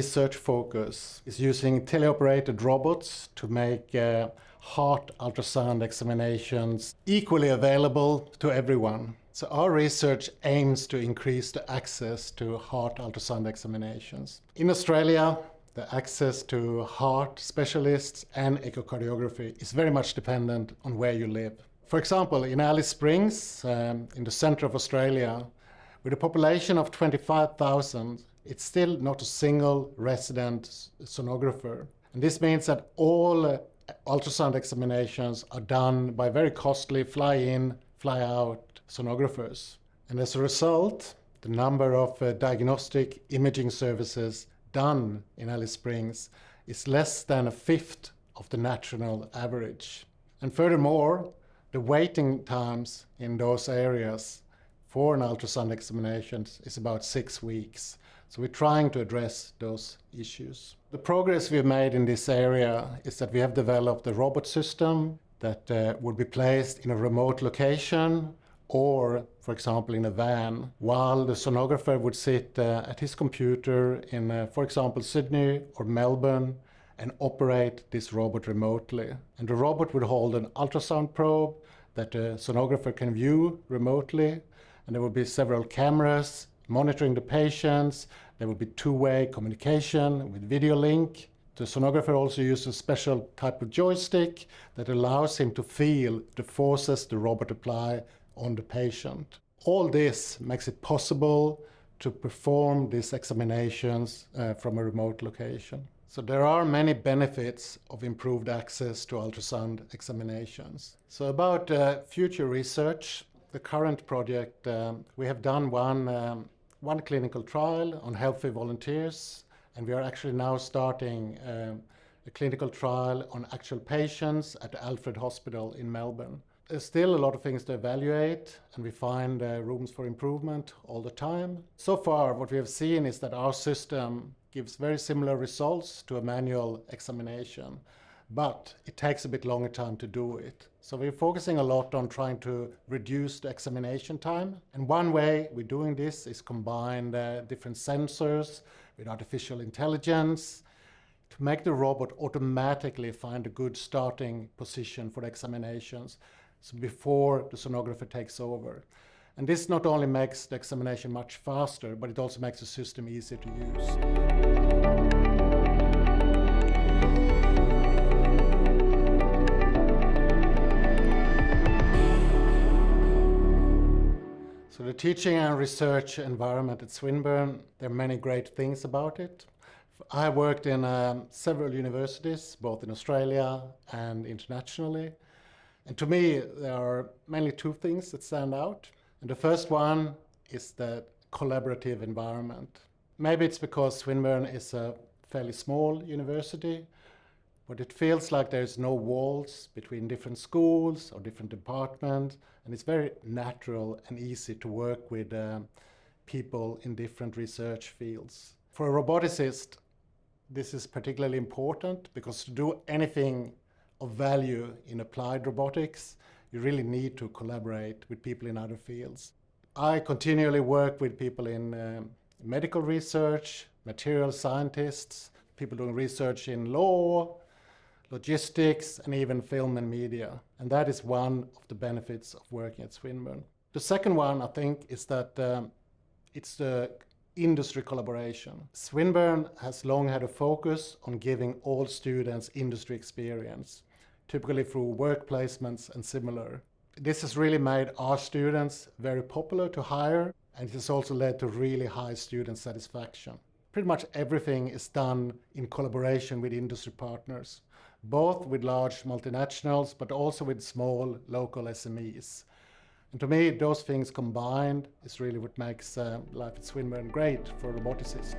research focus is using teleoperated robots to make heart ultrasound examinations equally available to everyone. So our research aims to increase the access to heart ultrasound examinations. In Australia, the access to heart specialists and echocardiography is very much dependent on where you live. For example, in Alice Springs, in the centre of Australia, with a population of 25,000, it's still not a single resident sonographer. And this means that all ultrasound examinations are done by very costly fly-in, fly-out sonographers. And as a result, the number of diagnostic imaging services done in Alice Springs is less than a fifth of the national average. And furthermore, the waiting times in those areas for an ultrasound examination is about 6 weeks. So we're trying to address those issues. The progress we've made in this area is that we have developed a robot system that would be placed in a remote location or, for example, in a van, while the sonographer would sit at his computer in, for example, Sydney or Melbourne and operate this robot remotely. And the robot would hold an ultrasound probe that the sonographer can view remotely. And there will be several cameras monitoring the patients. There will be two-way communication with video link. The sonographer also uses a special type of joystick that allows him to feel the forces the robot apply on the patient. All this makes it possible to perform these examinations from a remote location. So there are many benefits of improved access to ultrasound examinations. So about future research, the current project, we have done one clinical trial on healthy volunteers, and we are actually now starting a clinical trial on actual patients at the Alfred Hospital in Melbourne. There's still a lot of things to evaluate, and we find rooms for improvement all the time. So far, what we have seen is that our system gives very similar results to a manual examination, but it takes a bit longer time to do it. So we're focusing a lot on trying to reduce the examination time. And one way we're doing this is combine different sensors with artificial intelligence to make the robot automatically find a good starting position for the examinations, so before the sonographer takes over. And this not only makes the examination much faster, but it also makes the system easier to use. So the teaching and research environment at Swinburne, there are many great things about it. I worked in several universities, both in Australia and internationally. And to me, there are mainly two things that stand out. And the first one is the collaborative environment. Maybe it's because Swinburne is a fairly small university, but it feels like there's no walls between different schools or different departments, and it's very natural and easy to work with people in different research fields. For a roboticist, this is particularly important because to do anything of value in applied robotics, you really need to collaborate with people in other fields. I continually work with people in medical research, material scientists, people doing research in law, logistics, and even film and media. And that is one of the benefits of working at Swinburne. The second one, I think, is that it's the industry collaboration. Swinburne has long had a focus on giving all students industry experience, typically through work placements and similar. This has really made our students very popular to hire, and it has also led to really high student satisfaction. Pretty much everything is done in collaboration with industry partners, both with large multinationals, but also with small local SMEs. And to me, those things combined is really what makes life at Swinburne great for a roboticist.